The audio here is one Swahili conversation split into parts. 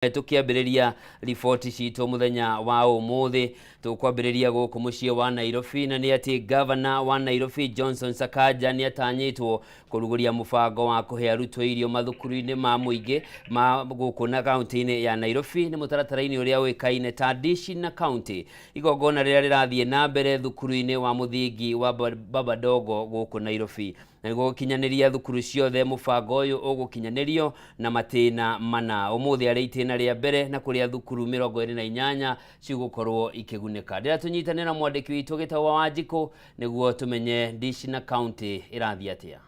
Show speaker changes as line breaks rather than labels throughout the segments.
Tukiambĩrĩria riboti citũ mũthenya wa ũmũthĩ tũkwambĩrĩria gũkũ mũciĩ wa Nairobi, na nĩ atĩ governor wa Nairobi Johnson Sakaja nĩ atanyĩtwo kũrugũria mũbango wa kũhe arutwo irio mathukuru-inĩ ma mũingĩ ma gũkũ na kaunti-inĩ ya Nairobi nĩ mũtaratara-inĩ ũrĩa ũĩkaine ta Dish na County. Igongona rĩrĩa rĩrathiĩ na mbere thukuru-inĩ wa mũthingi wa Babadogo gũkũ Nairobi. Na gũkinyanĩria thukuru ciothe mũbango ũyũ ũgũkinyanĩrio na matĩna mana. Ũmũthĩ arĩ itĩna rĩa mbere na kũrĩa thukuru 28 cigũkorwo ikĩgunĩka. Ndĩra tũnyitanĩra na mwandĩki witũ gĩtagwo Wanjikũ nĩguo tũmenye Dish na County ĩrathiĩ atĩa.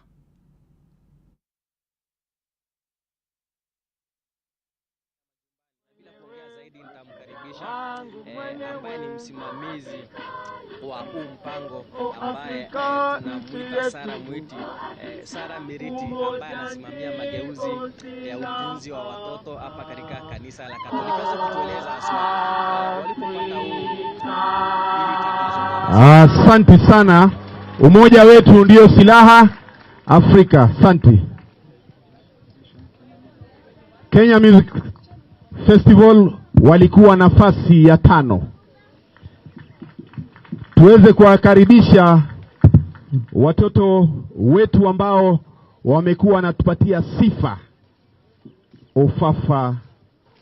Ambaye ni msimamizi wa huu mpango ambaye tunamuita Sara Mwiti, Sara Miriti, ambaye anasimamia mageuzi ya utunzi wa watoto hapa katika kanisa la Katoliki. Sasa kutueleza walipopata hili tangazo.
Asante sana. Umoja wetu ndio silaha Afrika. Asante. Kenya Music Festival walikuwa nafasi ya 5. Tuweze kuwakaribisha watoto wetu ambao wamekuwa natupatia sifa. Ofafa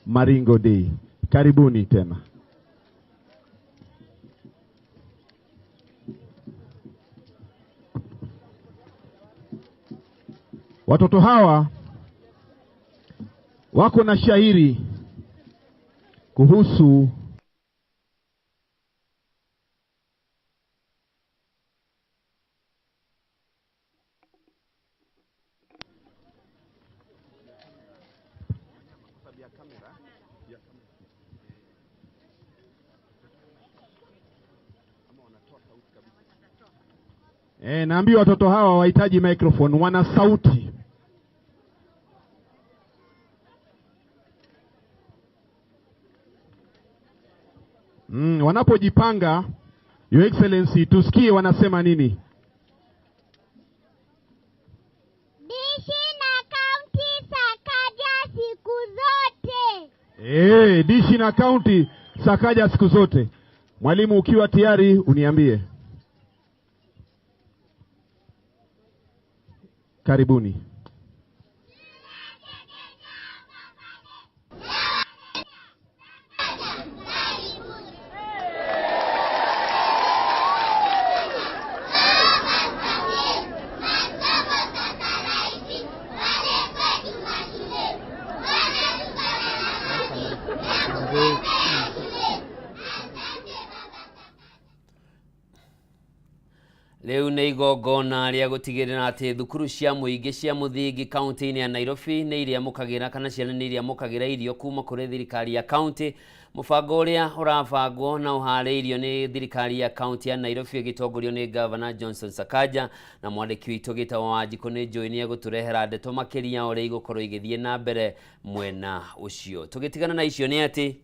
Maringo Day. Karibuni tena. Watoto hawa wako na shairi kuhusu naambiwa watoto hawa wahitaji microphone, wana sauti. Wanapojipanga, Your Excellency, tusikie wanasema nini.
Dish na County Sakaja siku zote.
Dish na County Sakaja siku zote. Mwalimu, ukiwa tayari uniambie. Karibuni.
Leo nĩ igongona rĩa gũtigĩrĩra atĩ thukuru cia mũingĩ cia mũthingi kaunti-inĩ ya Nairobi nĩ iriamũkagĩra kana ciana nĩ iriamũkagĩra irio kuma kũrĩ thirikari ya kaunti. Mũbango ũrĩa ũrabangwo na ũharĩirio nĩ thirikari ya kaunti ya Nairobi ĩgĩtongorio nĩ Governor Johnson Sakaja, na mwandĩki witũ gĩtagwo Wanjikũ nĩ njũĩ nĩ egũtũrehera ndeto makĩria ũrĩa igũkorwo igĩthiĩ na mbere mwena ũcio. Tũgĩtigana na icio nĩ atĩ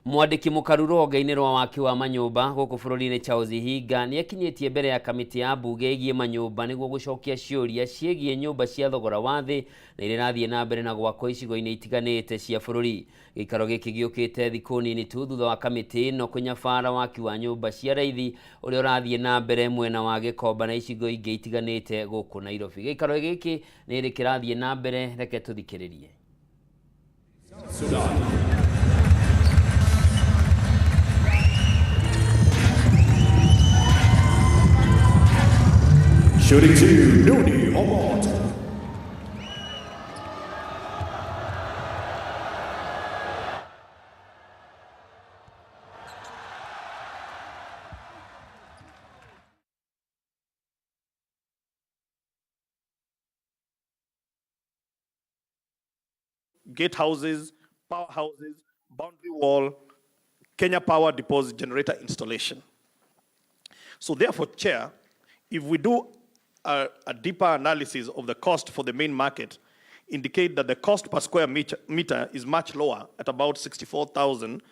mwandĩki mũkaru rũhonge-inĩ rwa waki wa manyũmba gũkũ bũrũri-inĩ Charles Hinga nĩ akinyĩtie mbere ya kamĩtĩ ya mbunge ĩgiĩ manyũmba nĩguo gũcokia ciũria ciĩgiĩ nyũmba cia thogora wa thĩ na iria irathiĩ na mbere na gwakwo icigo-inĩ itiganĩte cia bũrũri. Gĩikaro gĩkĩ gĩũkĩte thikũ nini tu thutha wa kamĩtĩ ĩno kũnyabara waki wa nyũmba cia raithi ũrĩa ũrathiĩ na mbere mwena wa Gĩkomba na icigo ingĩ itiganĩte gũkũ Nairobi. Gĩikaro gĩkĩ nĩ kĩrathiĩ na mbere, reke tũthikĩrĩrie.
Shooting to Nuni Omot.
Gate houses, power houses, boundary wall, Kenya Power Deposit Generator installation. So therefore, Chair, if we do a deeper analysis of the cost for the main market, indicate that the cost per square meter is much lower at about 64,000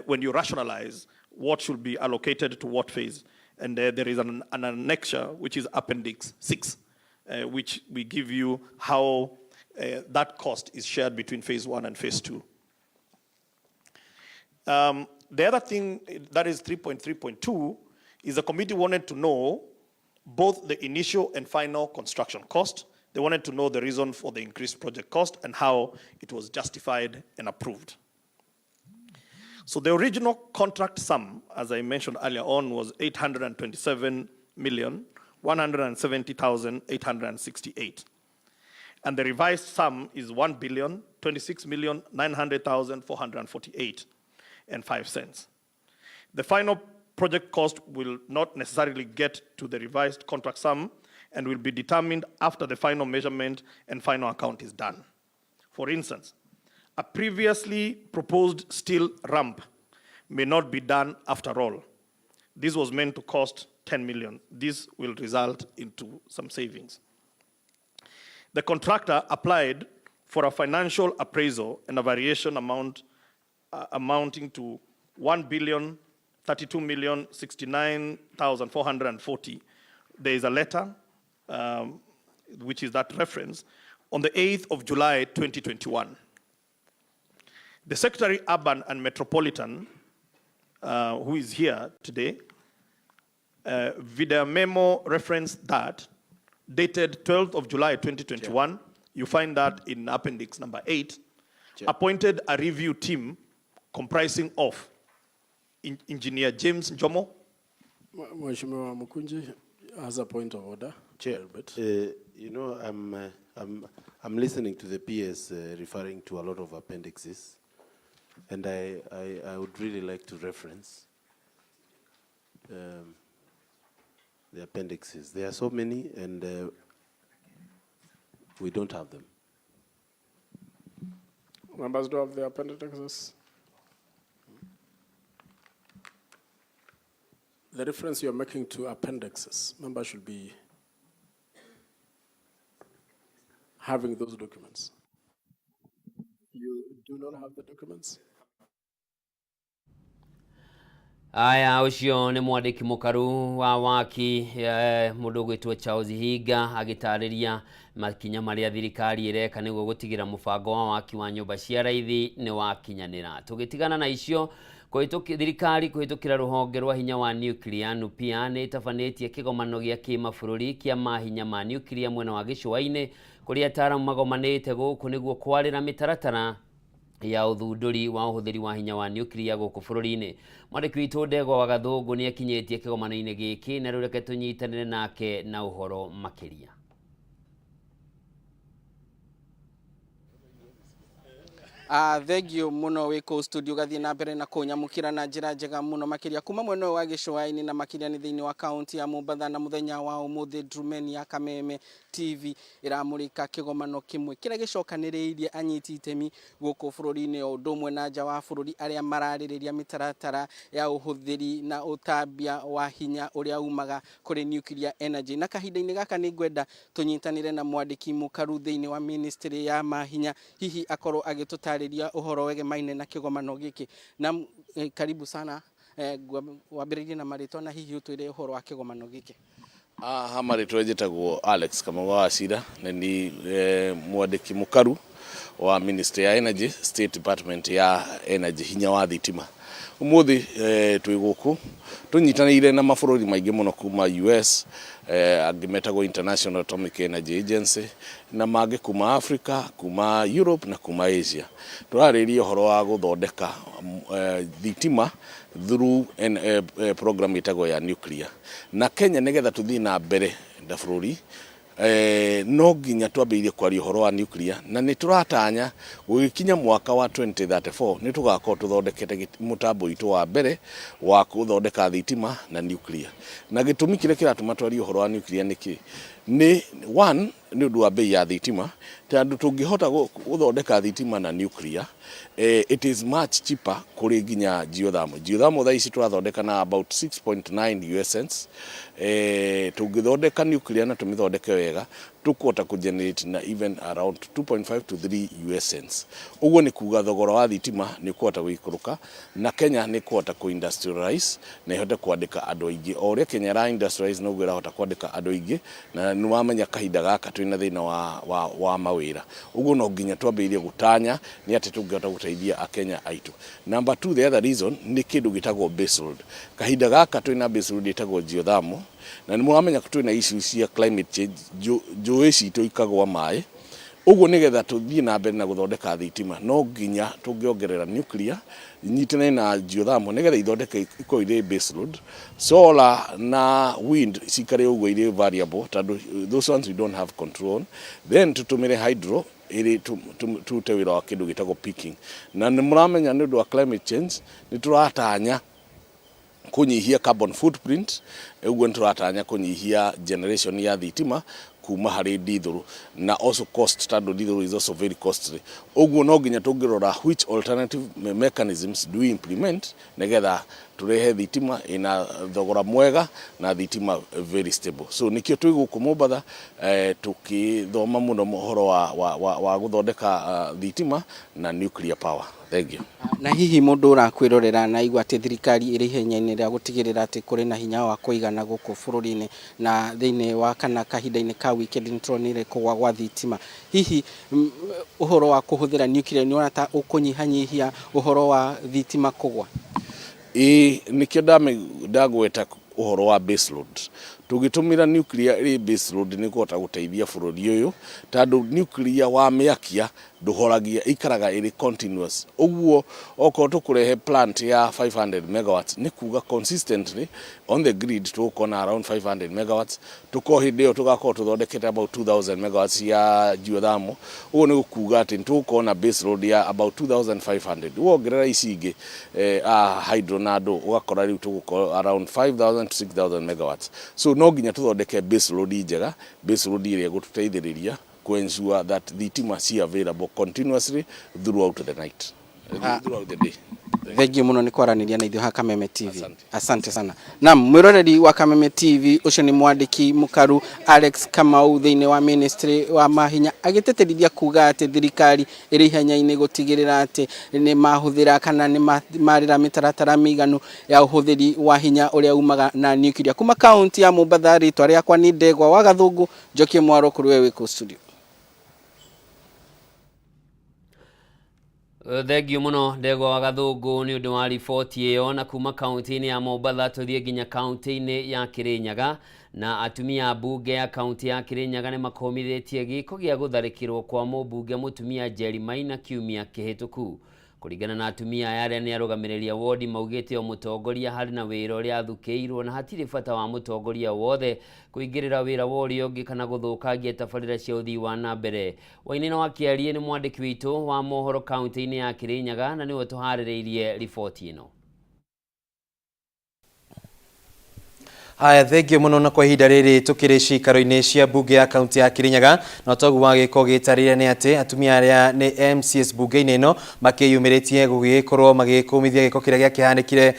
when you rationalize what should be allocated to what phase. And there is an annexure, which is Appendix 6, which we give you how that cost is shared between phase 1 and phase 2. The other thing, that is 3.3.2, is the committee wanted to know both the initial and final construction cost. They wanted to know the reason for the increased project cost and how it was justified and approved. So the original contract sum, as I mentioned earlier on, was 827,170,868. And the revised sum is 1,026,900,448 and 5 cents. The final project cost will not necessarily get to the revised contract sum and will be determined after the final measurement and final account is done. For instance, a previously proposed steel ramp may not be done after all. This was meant to cost 10 million. This will result into some savings. The contractor applied for a financial appraisal and a variation amount amounting to 1,032,069,440. There is a letter, which is that reference, on the 8th of July 2021. The Secretary Urban and Metropolitan, who is here today, with a memo reference that dated 12th of July 2021, Chair. You find that in appendix number 8, Chair. Appointed a review team comprising of Engineer James Njomo.
Mheshimiwa Mukunji has a point of order.
Chair, but you know, I'm listening to the PS referring to a lot of appendixes, and I would really like to reference the appendixes. There are so many, and we don't have them.
Members do have the appendixes. The reference you're making to appendixes, members should be having those documents. You do not have the documents?
Aya, ucio nĩ mwandĩki mũkaru wa waki mũndũ ũgwĩtwo Charles Higa agĩtarĩria makinya marĩa thirikari ĩreka nĩguo gũtigĩra mũbango wa waki wa nyũmba cia raithi nĩ wakinyanĩra. Tũgĩtigana na icio, thirikari kũhĩtũkĩra rũhonge rwa hinya wa nuclear NUPIA nĩ ĩtabanĩtie kĩgomano gĩa kĩmabũrũri kĩa mahinya ma nuclear mwena wa gĩcũa-inĩ kũrĩa ataaramu magomanĩte gũkũ nĩguo kwarĩra mĩtaratara ya uthunduri wa ũhũthĩri wa hinya wa nuclear gũkũ bũrũri-inĩ. Mwandĩki witũ Ndegwa wa Gathũngũ nĩ akinyĩtie kĩgomano-inĩ gĩkĩ na rĩu reke tũnyitanĩre nake na ũhoro makĩria.
Thegio muno wiko studio gathie na mbere na kunyamukira na njira njega muno makiria kuma mwena wa gĩcũa-inĩ na makiria ni thiini wa kaunti ya Mombatha na muthenya wa umuthi Ndurumeni ya Kameme TV iramurika kigomano kimwe kira gicokanĩrĩirie anyiti itemi guku bũrũri-inĩ o ũndũ ũmwe na nja wa bũrũri arĩa mararĩrĩria mĩtaratara ya ũhũthĩri na ũtambia wa hinya ũrĩa umaga kũrĩ nuclear energy. Na kahinda-inĩ gaka nĩ ngwenda tũnyitanĩre na mwandĩki mũkaru thĩinĩ wa ministry ya mahinya, hihi akorwo agĩtũtarĩria ũhoro wegemaine na kĩgomano gĩkĩ. Na karibu sana, wambĩrĩrie na marĩtwa na hihi ũtwĩre ũhoro wa kĩgomano gĩkĩ.
Marĩtwa njĩtagwo Alex Kameme wa Cira, na ni mwandĩki mũkaru wa Ministry ya Energy, State Department ya Energy, hinya wa thitima. Umuthi twĩ gũkũ tũnyitanĩire na mabũrũri maingĩ mũno kuma US, angĩ metagwo International Atomic Energy Agency, na mangĩ kuma Africa, kuma Europe na kuma Asia. Tũrarĩrĩria ũhoro wa gũthondeka thitima through program itagwo ya nuclear. Na Kenya nĩgetha tũthiĩ na mbere nda bũrũri no nginya twambĩrĩrie kwaria ũhoro wa nuclear, na nĩ tũratanya gũgĩkinya mwaka wa 2034 nĩ tũgakorwo tũthondekete mũtambo witũ wa mbere wa gũthondeka thitima na nuclear. Na gĩtũmi kĩrĩa kĩratũma twarie ũhoro wa nuclear nĩ one, nĩ ũndũ wa bei ya thitima, tondũ tũngĩhota gũthondeka thitima na nuclear, it is much cheaper kũrĩ nginya geothermal. Geothermal thaa ici tũrathondeka na about 6.9 US cents. Tũngĩthondeka nuclear na tũmĩthondeke wega tukuhota ku generate na even around 2.5 to 3 US cents. Uguo ni kuga thogora wa thitima ni kuhota gwikuruka na Kenya ni kuhota ku industrialize na ihote kwandika andu aingi. O ria Kenya ra industrialize no gwira hota kwandika andu aingi na ni wamenya kahinda gaka twina thina wa mawira. Uguo no nginya twambirie gutanya ni ati tungihota guteithia akenya aitu. Number 2, the other reason ni kindu gitagwo base load. Kahinda gaka twina base load itagwo geothermal na ni mwamenya twina issues cia climate change, njũĩ citũ ikagwa maĩ. Uguo nigetha tuthie na mbere na guthondeka thitima no nginya tungiongerera nuclear nyitane na geothermal nigetha ithondeke iko ire base load. Solar na wind cikare uguo ire variable tando those ones we don't have control. Then tutumire hydro ili tute wira wa kindu gitagwo peaking. Na ni muramenya ni undu wa climate change ni turatanya kunyihia carbon footprint. Uguo turatanya kunyihia generation ya thitima kuma hari diesel na also cost tando diesel is also very costly. Uguo no nginya tungirora which alternative mechanisms do we implement nigetha turehe thitima ina thogora mwega na thitima very stable. So nikio twi guku Mombatha tukithoma muno mohoro wa guthondeka thitima na nuclear power. Thank you.
Na hihi mundu urakwirorera na igwa ati thirikari iri hinya-ini ria gutigirira ati kuri na hinya wa kuigana guku bururi-ini na thiini wa kana kahinda-ini ka weekend nitronire kugwa gwa thitima. Hihi uhoro wa kuhuthira nuclear ni urata ukunyihanyihia uhoro wa thitima kugwa?
Nikio ndagweta uhoro wa base load. Tugitumira nuclear ri base load ni kuhota guteithia bururi uyu tondu nuclear wa miakia nduhoragia ikaraga iri continuous. Uguo oko tukurehe plant ya 500 megawatts ni kuga consistently on the grid tukona around 500 megawatts tukohideo tugakora tuthondekete about 2000 megawatts ya geothermal. Uguo ni kuga ati tukona base load ya about 2500. Wongerera icingi hydro na ndo ugakora riu tugukora around 5000 to 6000 megawatts. So no nginya tuthondeke base load njega, base load iria gututeithiriria to ensure that the thitima is available continuously throughout the night, throughout the day.
Thank you muno ni kwaraniria na ithuha Kameme TV. Asante sana. Naam, mwiroreri wa Kameme TV ucio ni mwandiki mukaru Alex Kamau thiini wa ministry wa mahinya agiteterithia kuga ati thirikari iri hinya-ini gutigirira ati ni mahuthira kana ni marira mitaratara miganu ya uhuthiri wa hinya uria umaga na nuclear. Kuma county ya Mombatha, ritwa riakwa ni Ndegwa wa Gathungu, Njoki Mwaro kuruwe wiko studio.
Thank you muno Ndegwa wa Gathungu ni undu wa ripoti iyo. Na kuma kaunti-ini ya Mombatha tuthie nginya kaunti-ini ya Kirinyaga na atumia bunge ya kaunti ya Kirinyaga ni makomithitie giko gia gutharikirwo kwa mubunge mutumia Njeri Maina kiumia kihituku. Kuringana na atumia aya ni arugamireria wodi maugite o mutongoria hari na wira uria athukiirwo na hatiri bata wa mutongoria wothe kuingirira wira wori ungi kana guthukangia tabarira cia uthii wa na mbere. Wainino wakiarie ni mwandiki witu wa mohoro kaunti-ini ya Kirinyaga na niwe tuhaririirie ripoti ino.
Haya, thengio muno na kwa ihinda riri tukiri cikaro-ini cia bunge ya kaunti ya Kirinyaga na togu wa giko gitarire ni ati atumia aria ni MCS bunge-ini ino makiyumiritie gugikorwo magikumithia giko kiria giakihandikire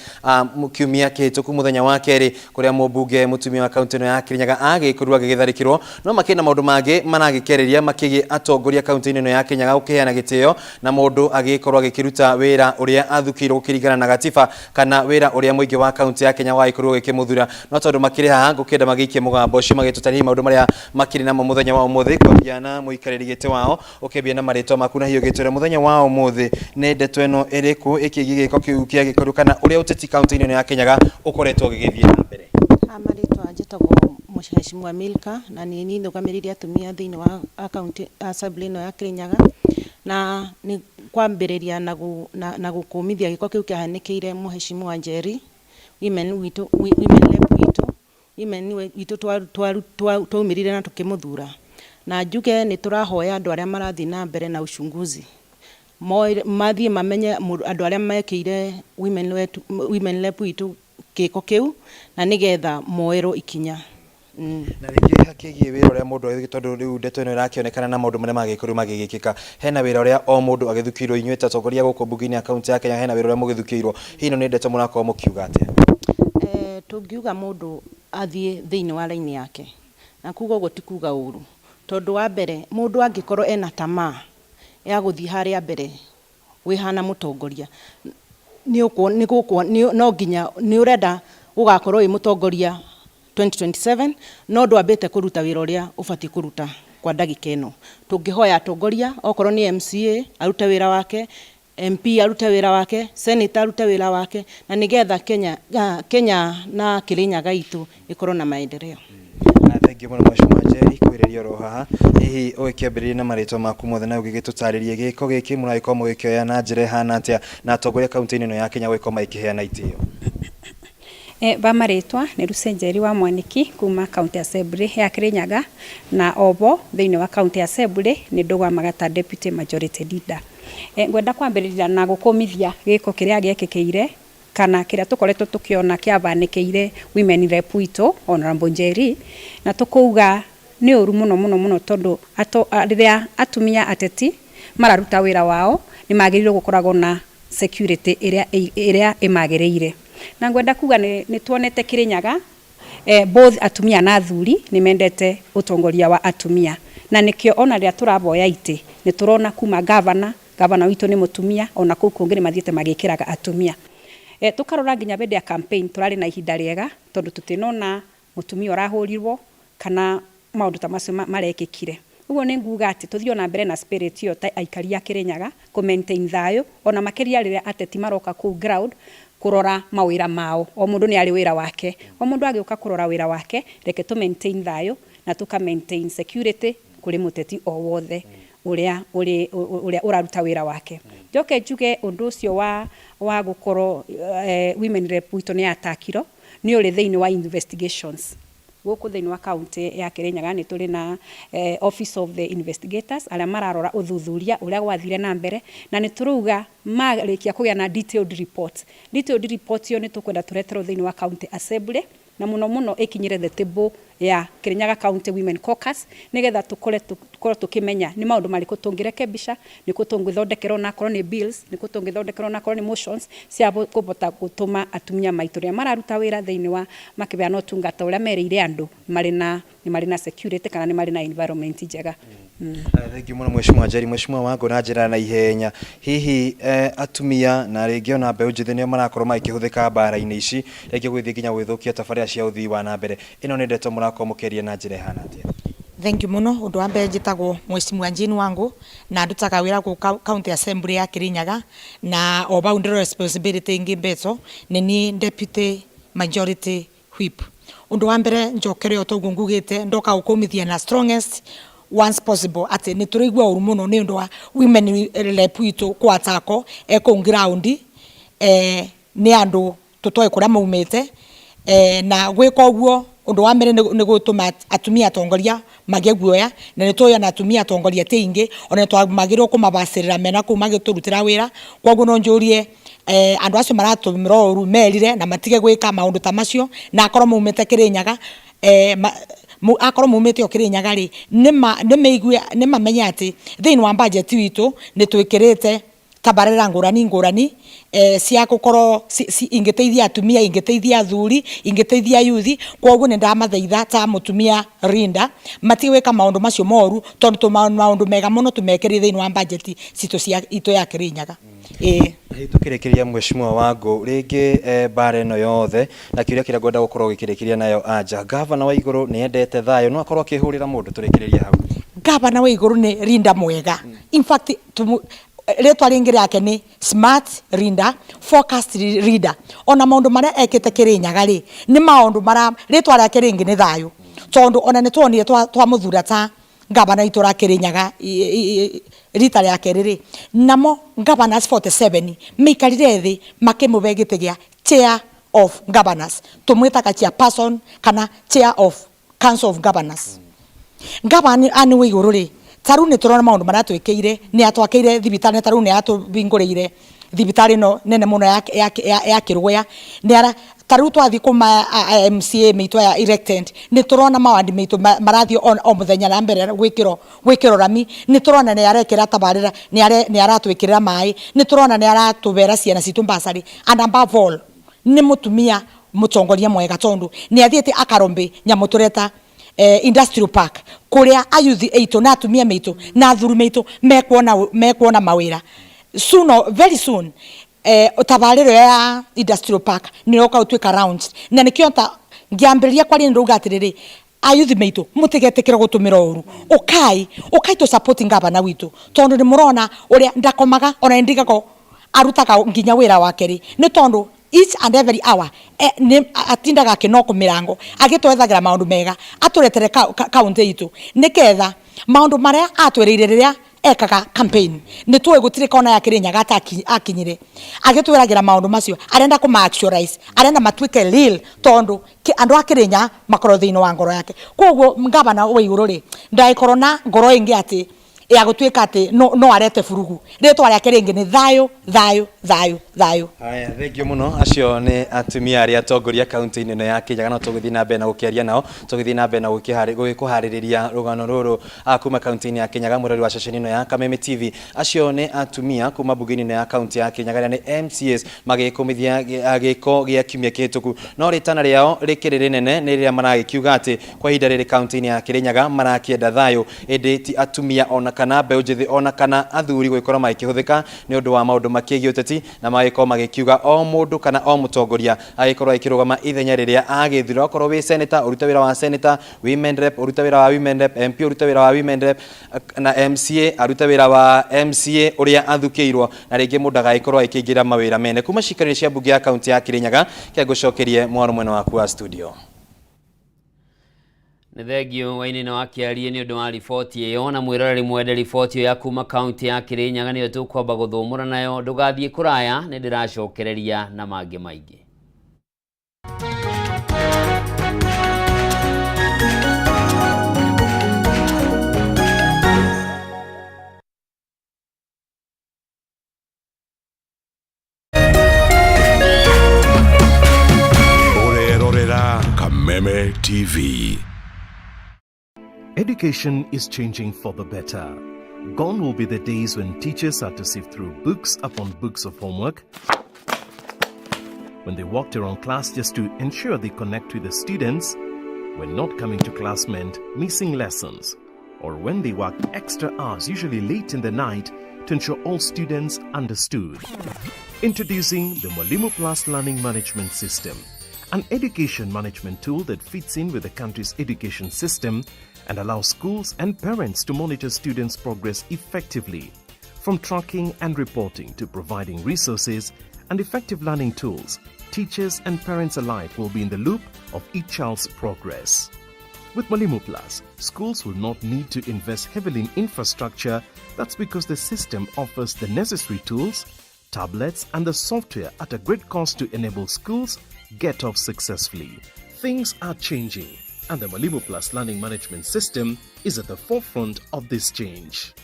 kiumia kihituku muthenya wa keri kuria mubunge mutumia wa kaunti ino ya Kirinyaga agikorwo agitharikirwo no makina maundu mangi managikereria makigi atongoria kaunti ino ya Kirinyaga gukiheana gitio na mundu agikorwo agikiruta wira uria athukirwo gukirigana na gatiba kana wira uria muingi wa kaunti ya Kenya waikorwo gikimuthura no tondu makiri haha ngukenda magikie mugambo ucio magitutari maundu maria makiri namo muthenya wa umuthi kwambia na muikariri gite wao ukebia na maritwa maku na hiyo gitore muthenya wa umuthi ne ndeto eno iriku ikigigiko kiu kia gikorukana uria uteti kaunti ino ya Kirinyaga ukoretwo gigithia na mbere.
Amaritwa njitagwo Mheshimiwa Milka na ni ndũgamĩrĩri atumia thĩinĩ wa county assembly ino ya Kirinyaga na ni kwambĩrĩria na gũkũmithia gĩko kĩu kĩahanĩkĩire Mheshimiwa Njeri women witu twaumirire na tukimuthura na njuge ni turahoya andu aria marathi na mbere na ushunguzi mathie mamenye andu aria mekire women lep witu kiko kiu na nigetha moero ikinya
na ringi hakigie wira uria mundu agitondu riu ndeto ino irakionekana na maundu maria magikorwo magigikika hena wira uria o mundu agithukirwo inyueta tongoria guko bunge-ini ya kaunti ya Kenya hena wira uria mugithukirwo hino ni ndeto murakorwo mukiuga atia?
Tungiuga mundu athie thiini wa laini yake na kuga ugo tikuga uru tondu wa mbere mundu angikorwo ena tamaa ya guthii haria mbere wihana mutongoria no nginya ni urenda ugakorwo wi mutongoria 2027 no ndwambite kuruta wira uria ubati kuruta kwa ndagika ino. Tungihoya atongoria okorwo ni MCA arute wira wake, MP arute wira wake, Senator arute wira wake, na nigetha Kenya na Kirinyaga itu ikorwo na maendeleo.
Thengiå må no Mheshimiwa Njeri kwĩrĩria oro haha hihi ũgĩkĩambĩrĩria na marĩtwa maku mothe na ũgĩgĩtũtarĩrie gĩko gĩkĩ mũragĩkorwo mũgĩkĩoya na njĩra ĩhana atĩa na atongoria kaunti-inĩ ĩno ya Kenya gũgĩkorwo magĩkĩheana itĩo?
Ba marĩtwa nĩ Lucy Njeri wa Mwaniki kuma County Assembly ya Kirinyaga na obo thĩinĩ wa County Assembly nĩ Ndũgwa Magata Deputy Majority Leader. Ngwenda kwambĩrĩria na gũkũmithia gĩko kĩrĩa gĩekĩkĩire kana kĩrĩa tũkoretwo tũkĩona kĩabanĩkĩire women rep witũ Honorable Njeri, na tũkauga nĩ ũru mũno tondũ rĩrĩa atumia ateti mararuta wĩra wao nĩ magĩrĩirwo gũkoragwo na security ĩrĩa ĩmagĩrĩire. Na ngwenda kuga nĩ tuonete Kirinyaga both atumia na athuri nĩ mendete ũtongoria wa atumia, na nĩkĩo ona rĩrĩa tũraboya itĩ nĩ tũrona kuma gavana witũ nĩ mũtumia, ona kũu kũngĩ nĩ mathiĩte magĩkĩraga atumia. Tukarora nginya bende ya campaign turari na ihinda rĩega tondu tutinona mutumia urahũrirwo kana maundu ta macio marekĩkire. Ũguo nĩ nguga atĩ tuthio na mbere na spirit yo ta aikari ya Kirinyaga ku maintain thayo ona makĩria rĩrĩa ateti maroka ku ground kurora mawĩra mao. O mundu nĩ arĩ wĩra wake, o mundu agĩũka kurora wĩra wake, reke tu maintain thayo na tuka maintain security kuri muteti o wothe uria uraruta wĩra wake. Njoke njuge undu ucio wa gukorwo women rep witũ nĩ atakiro nĩ uri thĩinĩ wa investigations gũkũ thĩinĩ wa county ya Kirinyaga. Nĩ tũrĩ na office of the investigators arĩa mararora uthuthuria ũrĩa gwathire na mbere, na nĩ tũrauga marĩkia kũgĩa na detailed report yo nĩ tũkwenda tũreterwo thĩinĩ wa county assembly na muno ikinyire the table ya Kirinyaga County Women Caucus nigetha tukorwo tukimenya ni maundu marĩkũ tũngĩrekebisha, nĩ kũ tũngĩthondekerwo na korwo ni bills, nĩ kũ tũngĩthondekerwo na korwo ni motions cia kũbota gũtũma atumia maitũ rĩa mararuta wĩra thĩinĩ wa makĩbeana ũtungata ũrĩa merĩire andũ marĩ na security kana nĩ marĩ na environment njega.
Thank you muno Mheshimiwa Njeri. Mheshimiwa wangu na njĩra na ihenya, hihi atumia na rĩngĩ ona mbeũ njĩthĩ nĩo marakorwo makĩhũthĩka mbara-inĩ ici rĩngĩ gwĩthiĩ nginya gwĩthũkia tabarĩra cia ũthii wa na mbere, ĩno nĩ ndeto mũrakorwo mũkĩaria na njĩra ĩhana atĩa?
Thank you muno. Undu wa mbere njĩtagwo Mheshimiwa Njeri wangu na ndutaga wĩra gũkũ County Assembly ya Kirinyaga na o boundary responsibility ingĩ mbeco nĩ ni Deputy Majority Whip. Undu wa mbere njokere otoguo ngugĩte ndoka gũkũmithia na strongest once possible ati ni turaigua uru muno ni undu wa women rep witũ kwatako eko ground ni andu tutoe kuria maumite na gwika uguo undu wa mbere ni gutuma atumia atongoria magĩe guoya na ni toya na atumia atongoria teingi ona twamagĩrwo kumabacĩrĩra mena kũu magĩtũrutĩra wĩra. Koguo no njũrie andu acio maratumĩra ũru merire na matige gwĩka maundu ta macio na akorwo maumĩte Kirinyaga akorwo mumĩte o Kirinyaga rĩ nĩ mamenye atĩ thĩinĩ wa budget witũ nĩ twĩkĩrĩte tabarĩra ngũrani cia gũkorwo ingĩteithia atumia, ingĩteithia athuri, ingĩteithia yuthi. Koguo nĩ ndamathaitha ta mutumia Rinda matige gwĩka maũndũ macio moru tondũ maũndũ mega mũno tũmekĩrĩte thĩinĩ wa budget citũ ya Kirinyaga.
Tukĩrĩkĩria Mheshimiwa wangu rĩngĩ bara ĩno yothe na kĩrĩa kĩrĩa ngwenda gũkorwo gĩkĩrĩkĩria nayo anja, gavana wa igũrũ nĩ endete thayo no akorwo akĩhũrĩra mũndũ, tũrĩkĩrĩria hau. Gavana
wa igũrũ nĩ Rinda mwega, in fact rĩtwa rĩngĩ rĩake nĩ smart Rinda, focused Rinda. Ona maũndũ marĩa ekĩte Kirinyaga rĩ nĩ maũndũ rĩtwa rĩake rĩngĩ nĩ thayo tondũ ona nĩ tuonire twamũthura ta gavana witũ wa Kirinyaga rita rĩa kerĩ rĩ namo governors 47 meikarire thĩ makĩmũbe gĩtĩ gĩa chair of governors, tũmwĩtaga chairperson kana chair of council of governors. Gavana ani wa igũrũ rĩ taru nĩ tũrona maũndũ maratwĩkĩire, nĩ atwakĩire thibitarĩ, taru nĩ atũbingũrĩire thibitarĩ no nene mũno ya Kĩrũgũya, taru twathi kuma MCA mitwa ya elected nĩ tũrona mawandi mitũ marathio o mũthenya na mbere gwĩkĩrwo rami, nĩ tũrona nĩ arekĩra tabarĩra, nĩ aratwĩkĩrĩra maĩ, nĩ tũrona nĩ aratũbera ciana citũ mbacari, and above all nĩ mũtumia mũtongoria mwega tondũ nĩ athiĩte akarombe nyamũ tũreta industrial park kuria ayuthi aito na atumia meitu na athuri meitu mekuona mawira very soon tabariro ya industrial park ni oka utwika round na nikio ta ngiambiria kwari nduga atiriri ayuthi meitu mutigetekera gutumira uru ukai to supporting gavana witu tondu ni murona uria ndakomaga ona ndigako arutaka nginya wira wakeri ni tondu each and every hour atindaga kinoko mirango agitwethagira maundu mega aturetere kaunti itu niketha maundu maria atwereire riria ekaga campaign ni tuwe gutire kona ya Kirinyaga akinyire agitweragira maundu macio arenda kuma actualize arenda matwike real tondu andu a Kirinya makoro thino wa ngoro yake koguo ngavana we iguru ri ndai corona ngoro ingi ati ya gutwika ati no arete furugu ritwa rya Kiringi ni thayo.
Haya, thank you muno. Acio ni atumia aria atongoria kaunti ino ya Kirinyaga no tuguthii na mbere na gukiaria nao tuguthii na mbere na gukuhaririria rugano ruru kuma kaunti ya Kirinyaga murori wa ceceni ino ya Kameme TV. Acio ni atumia kuma mbunge-ini ino ya kaunti ya Kirinyaga ni MCAs magikumithia giko gia kiumia kihituku no ritana riao rikiriri nene ni riria maragikiuga ati kwa ihinda riri kaunti ya Kirinyaga marakienda thayo indi ti atumia ona kana mbeũ njithi ona kana athuri gwikora magĩkĩhũthĩka nĩ ũndũ wa maũndũ makĩgie ũteti na magĩkorwo magĩkiuga o mũndũ kana o mũtongoria agĩkorwo akĩrũgama ithenya rĩrĩa agĩthura okorwo wĩ senator ũruta wĩra wa senator, women rep ũruta wĩra wa women rep, MP ũruta wĩra wa women rep na MCA aruta wĩra wa MCA ũrĩa athukĩirwo na rĩngĩ mũndũ agagĩkorwo akĩingĩra mawĩra mene kuma ciikaro cia mbunge ya kaunti ya Kirinyaga kĩa ngũcokerie mwarũ mwena waku wa studio.
Nĩ thengio wainĩ wa kĩarie nĩ ũndũ wa riboti ĩyo na mwĩroreri mwende riboti ya kuma kaunti ya Kirinyaga nĩyo tũkwamba gũthũmũra nayo ndũgathiĩ kũraya nĩ ndĩracokereria na mangĩ maingĩ.
Orerorera Kameme TV.
Education is changing for the better. Gone will be the days when teachers had to sift through books upon books of homework, when they walked around class just to ensure they connect with the students, when not coming to class meant missing lessons, or when they worked extra hours, usually late in the night, to ensure all students understood. Introducing the Mwalimu Plus Learning Management System, an education management tool that fits in with the country's education system and allows schools and parents to monitor students' progress effectively. From tracking and reporting to providing resources and effective learning tools, teachers and parents alike will be in the loop of each child's progress. With Mwalimu Plus, schools will not need to invest heavily in infrastructure. That's because the system offers the necessary tools, tablets and the software at a great cost to enable schools get off successfully. Things are changing, and the Mwalimu Plus Learning Management System is at the forefront of this change.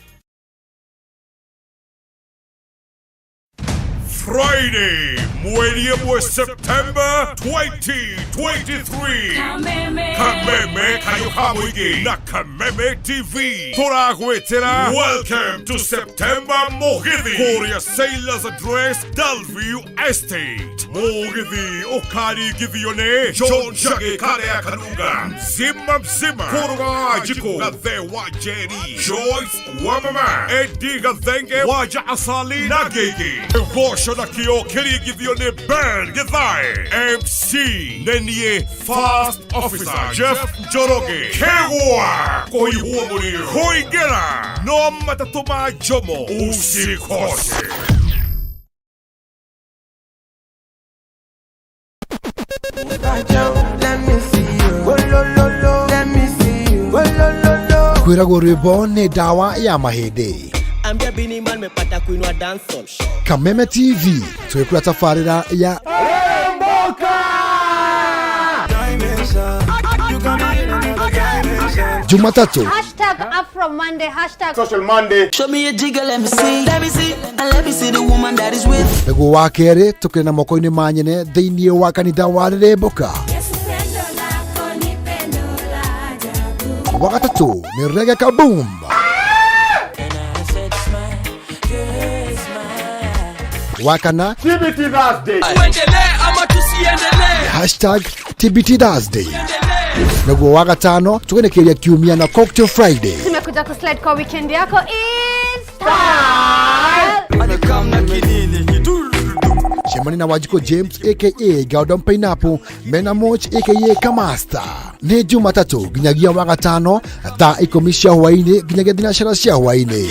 Friday, mwezi wa September 2023. Kameme kayuhamwigi na Kameme TV. Turagwetera welcome to September Mogithi. Korea Sailors Address Dalview Estate. Mogithi okari githione John Shage Karea Kanunga. Zima Kuruga Jiko Gathe Wajeri. Joyce Wamama Eddie Gathenge Waja Asali Nagegi. Gosho na kio kiri githione Ben Githai. MC Nenie First Officer Jeff Njoroge. Kewa Koihuomuri Hoigera. No matatuma jomo usikose.
Kwĩragwo rwĩmbo nĩ ndawa ya mahĩndĩ.
Ambia Bini Man mepata kuinua dancehall.
Kameme TV twĩkũra tabarĩra ya Jumatatu
#Afro Monday
#Social Monday.
Show me a jiggle, let me see and let me see the woman that is with.
Nĩguo wa kerĩ tũkĩrĩ na moko-inĩ ma nyene thĩinĩ wa kanitha wa Rĩrĩmbũka. Wa gatatũ nĩ Reggae Kaboom. Wakana
TBT Thursday.
#TBT Thursday. Naguo wa gatano tugenekeria kiumia na Cocktail Friday.
Tumekuja kuslide kwa weekend yako in style.
Shemani na Wajiko James aka Gordon Pineapple, Mena Moch aka Kamasta. Ni Jumatatu ginyagia wa gatano thaa 10 cia hwaini ginyagia thinacara cia hwaini.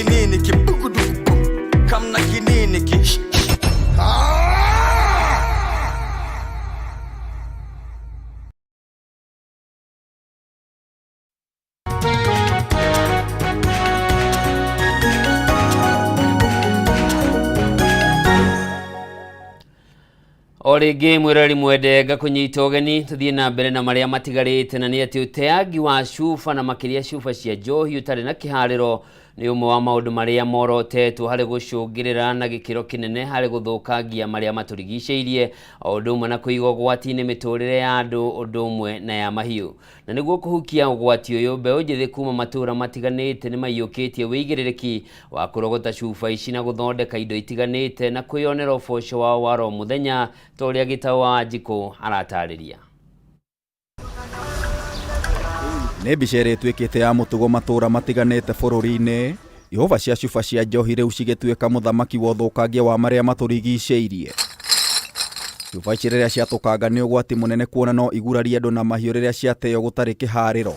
Origi mwirari mwendenga kunyita ugeni tuthie na mbere na maria matigarite na ni ati uteagi wa cuba na makiria cuba cia njohi utari na kihariro ni umwe wa maundu maria morotetwo hari gucungirira na gikiro kinene hari guthukangia maria maturigiceirie undu umwe na kuiga ugwati-ini miturire ya andu undu umwe na ya mahiu. Na niguo kuhukia ugwati uyu mbeũ njithi kuma matura matiganite ni maiyukitie wigiririki wa kurogota cuba ici na guthondeka indo itiganite na kwiyonera uboco wao wa ro muthenya toria gitau wa Njiko aratariria.
Nĩ mbica ĩrĩa ĩtuĩkĩte ya mũtugo matura matiganĩte bũrũri-inĩ, ihũba cia cuba cia njohi rĩu cigĩtuĩka mũthamaki wa ũthũkangia wa marĩa matũrigicĩirie. Cuba ici rĩrĩa ciatũkanga nĩ ũgwati mũnene kuona no igurarie andũ na mahiũ rĩrĩa ciateo gũtarĩ kĩharĩro.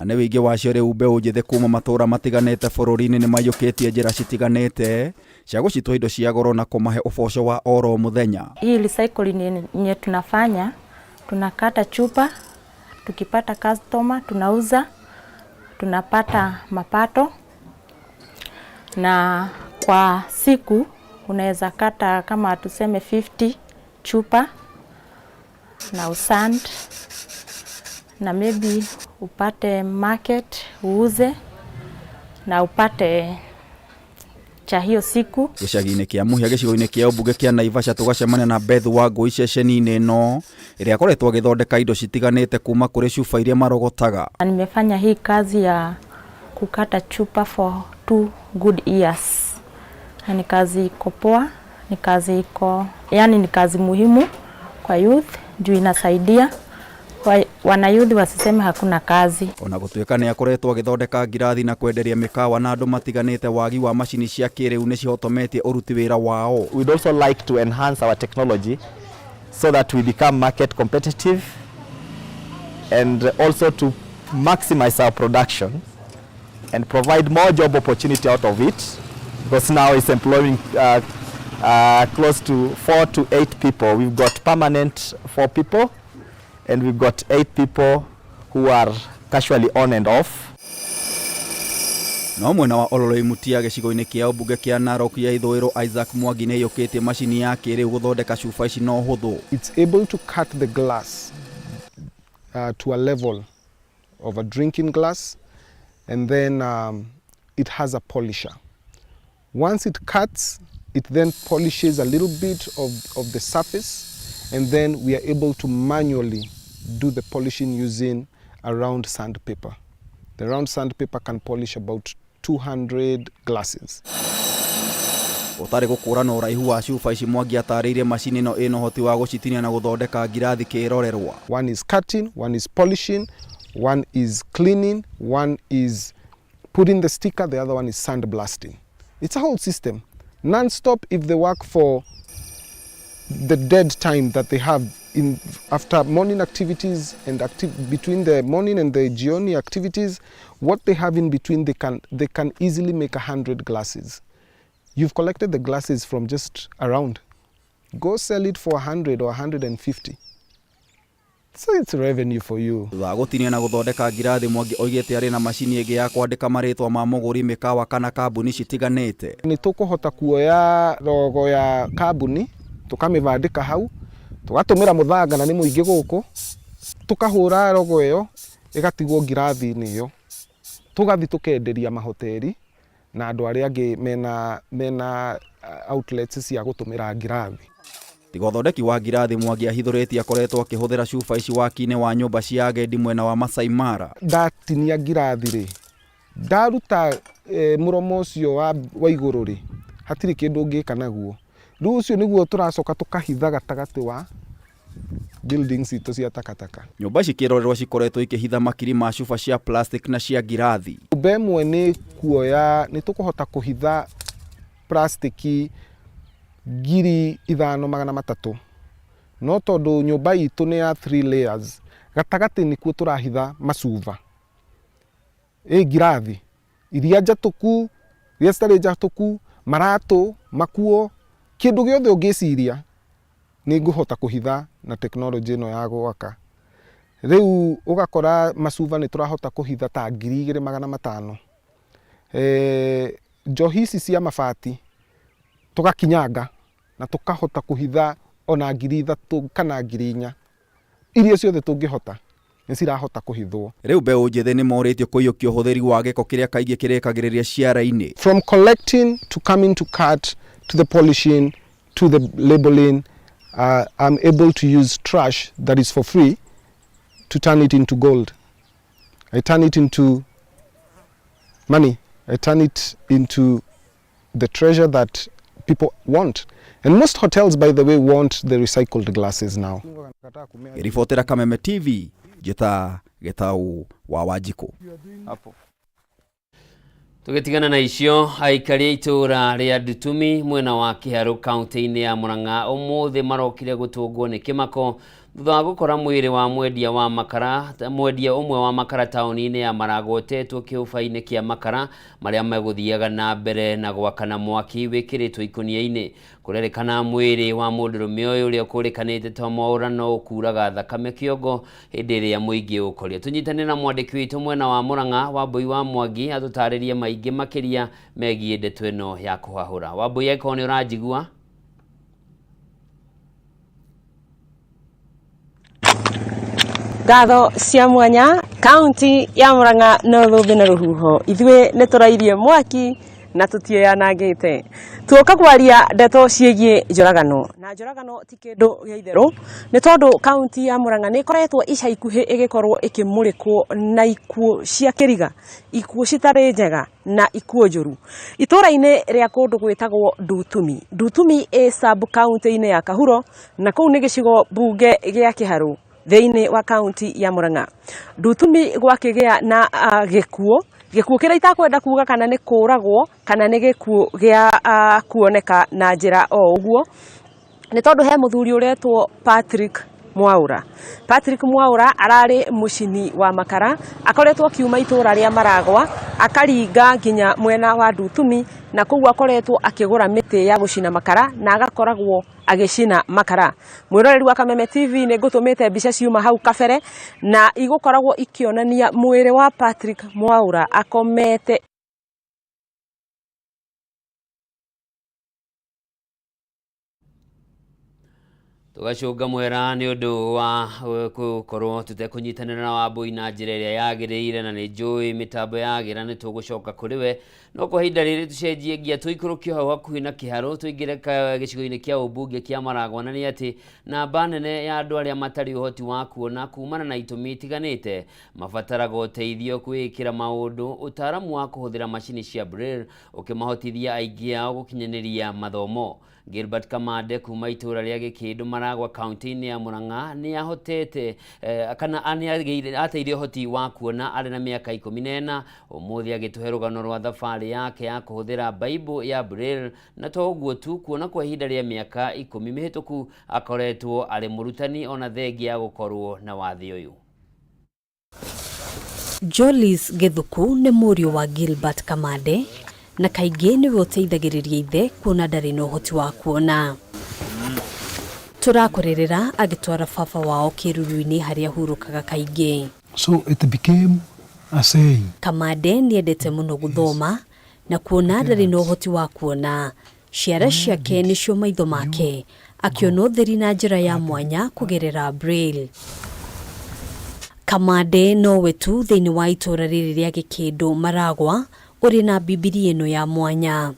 Na nĩ wĩingĩ wacio rĩu mbeũ njĩthĩ kuma matura matiganĩte bũrũri-inĩ nĩ maiyũkĩtie njĩra citiganĩte cia gũcitwa indo cia goro na kũmahe ũboco wa oro mũthenya.
Hii recycling yenye tunafanya, tunakata chupa, tukipata customer tunauza, tunapata mapato, na kwa siku unaweza kata kama tuseme 50 chupa na usand, na maybe upate market uuze na upate cha hiyo siku.
Gĩcagi-inĩ kĩa Mũhia gĩcigo-inĩ kĩa ũmbunge kĩa Naivasha tũgacemania na Beth Wangui ceceni-inĩ ĩno ĩrĩa akoretwo agĩthondeka indo citiganĩte kuma kũrĩ cuba iria marogotaga.
Nimefanya hii kazi ya kukata chupa for 2 good years. Ni kazi iko poa, ni kazi iko, yani ni kazi muhimu kwa youth juu inasaidia wana youth wasiseme hakuna kazi.
Ona gũtuĩka nĩ akoretwo agĩthondeka ngirathi na kwenderia mĩkawa na andũ matiganĩte, wagi wa macini cia kĩrĩu nĩ cihotometie ũruti wĩra wao.
We'd also like to enhance our technology so that we become market competitive and also to maximize our production and provide more job opportunity out of it, because now it's employing close to 4 to 8 people. We've got permanent 4 people and we've got 8 people who are casually on and off.
No mwena wa Ololoi Mutia gĩcigo-inĩ kĩa ũmbunge kĩa Narok ya ithũĩro Isaac Mwangi nĩ yũkĩtie macini ya kĩrĩu gũthondeka cuba ici no hũthũ.
It's able to cut the glass to a level of a drinking glass, and then it has a polisher. Once it cuts, it then polishes a little bit of the surface, and then we are able to manually do the polishing using a round sandpaper. The round sandpaper can polish about 200 glasses.
Ũtarĩ gũkũrana ũraihu wa cuba ici Mwangi atarĩirie macini ĩno ĩna ũhoti wa gũcitinia na gũthondeka ngirathi kĩrorerwa.
One is cutting, one is polishing, one is cleaning, one is putting the sticker, the other one is sandblasting. It's a whole system, non-stop. If they work for the dead time that they have in after morning activities and between the morning and the jioni activities, what they have in between, they can easily make 100 glasses. You've collected the glasses from just around. Go sell it for 100 or 150. So it's revenue for you.
Gũtinia na gũthondeka ngirathi Mwangi oigĩte arĩ na macini ĩngĩ ya kwandĩka marĩtwa ma mũgũri mĩkawa kana kambuni citiganĩte.
Nĩ tũkũhota kuoya logo ya kambuni tukamĩbandĩka hau, tugatũmĩra mũthanga na nĩ mũingĩ gũkũ, tukahũra logo ĩyo ĩgatigwo ngirathi-inĩ ĩyo, tugathi tukenderia mahoteri na andũ arĩa angĩ mena outlets cia gũtũmĩra ngirathi.
Tiga ũthondeki wa ngirathi Mwangi ahithũrĩtie akoretwo akĩhũthĩra cuba ici waki-inĩ wa nyũmba cia agendi mwena wa Masai Mara.
Ndatinia ngirathi rĩ, ndaruta mũromo ũcio wa igũrũ rĩ, hatirĩ kĩndũ ũngĩka naguo. Rĩu ũcio nĩguo tũracoka tũkahitha gatagatĩ wa buildings itu cia takataka.
Nyumba cikirorerwa cikoretwo ikihitha makiri ma cuba cia plastic na cia ngirathi.
Nyumba imwe ni kuoya ni tukuhota kuhitha plastiki 5,300 no tondu nyumba itu ni ya 3 layers gatagati nikuo turahitha macuva ngirathi iria njatuku iria citari njatuku maratu makuo kindu giothe ungiciria ni nguhota kuhitha na teknolojia ino ya gwaka. Riu ugakora macuva ni turahota kuhitha ta 2,500. Njohi ici cia mabati tugakinyanga na tukahota kuhitha ona 3,000 kana 4,000 irio ciothe tungihota nicirahota kuhithwo.
Riu mbeu njithe ni moritio kuiyukia uhuthiri wa giko kiria kaingi kirekagiriria ciara-ini.
From collecting to coming to cut to the polishing to the labeling, I'm able to use trash that is for free to turn it into gold. I turn it into money. I turn it into the treasure that people want. And most hotels, by the way, want the recycled glasses now.
Irifotera Kameme TV, Jeta Getau wa Wajiko.
Tugetigana na icio aikari itura ria Ndutumi mwena wa Kiharu kaunti-ini ya Murang'a umuthi marokire gutungwo ni kimako thutha wa gukora mwiri wa mwendia umwe wa makara tauni-ini ya Maragotetwo kiuba-ini kia makara maria meguthiaga na mbere na gwakana mwaki wikiritwo ikunia-ini. Kurerekana mwiri wa Ndurumeni uyu uria kurikanite ta maura no ukuraga thakame kiongo hindi iria muingi ukoria. Tunyitane na mwandiki witu mwena wa Murang'a Wambui wa Mwangi atutaririe maingi makiria megie ndeto ino ya kuhahura. Wambui eko ni urajigua?
Ngatho cia mwanya kaunti ya Murang'a no thumbi na ruhuho ithwe ni turairie mwaki na tutieyanangite tuoka kwaria ndeto ciegie njoragano na njoragano ti kindu gia itheru ni tondu kaunti ya Murang'a ni koretwo ica ikuhi igikorwo ikimurikwo na ikuo cia kiriga ikuo citari njega na ikuo njuru itura-ini ria kundu gwitagwo Ndutumi e sub kaunti-ini ya Kahuro na kuu ni gicigo bunge gia Kiharu thiini wa kaunti ya Murang'a. Ndutumi gwakigea na gikuo kira itakwenda kuga kana ni kuragwo kana ni gikuo gia kuoneka na njira o uguo ni tondu he muthuri uretwo Patrick Mwaura arari mucini wa makara akoretwo kiuma itura ria Maragwa akaringa nginya mwena wa Ndutumi na kugu akoretwo akigura miti ya gucina makara na agakoragwo agicina makara. Mwiroreri wa Kameme TV ni ngutumite mbica ciuma hau kabere na igukoragwo ikionania mwiri wa Patrick Mwaura akomete
tugacunga mwera ni undu wa gukorwo tutekunyitanira na Wambui na njira iria yagiriire na ni njui mitambo yagira ni tugucoka kuri we no kwa hinda riri tucenjie ngia tuikurukio hau hakuhi na Kiharu tuingire gicigo-ini kia ubunge kia Maragwa na ni ati namba nene ya andu aria matari uhoti wa kuona kumana na itumi itiganite mabataraga uteithio kwikira maundu utaramu wa kuhuthira macini cia braille ukimahotithia aingi ao gukinyaniria mathomo. Gilbert Kamade kuma itura ria Gikindu Maragwa kaunti-ini ya Murang'a ni ahotete kana ateithio hoti wa kuona ari na miaka 14 umuthi agituhe rugano rwa thabari yake ya kuhuthira Bible ya braille na to uguo tu kuona kwa ihinda ria miaka 10 mihituku akoretwo ari murutani ona thengia ya gukorwo na wathi uyu.
Jolis Gethuku ni murio wa Gilbert Kamade na kaingĩ nĩ gũteithagĩrĩria ithe kuona ndarĩ na ũhoti wa kuona. Tũrakũrĩrĩra agĩtwara baba wao kĩruru-inĩ harĩa hurũkaga kaingĩ.
So it became a saying.
Kamade nĩendete mũno gũthoma na kuona ndarĩ na ũhoti wa kuona. Ciara ciake nĩcio maitho make akĩona ũtheri na njĩra ya mwanya kũgerera braille. Kamade nowe tu thĩinĩ wa itũra rĩrĩ rĩa Gikindu Maragwa uri na Biblia ino ya mwanya.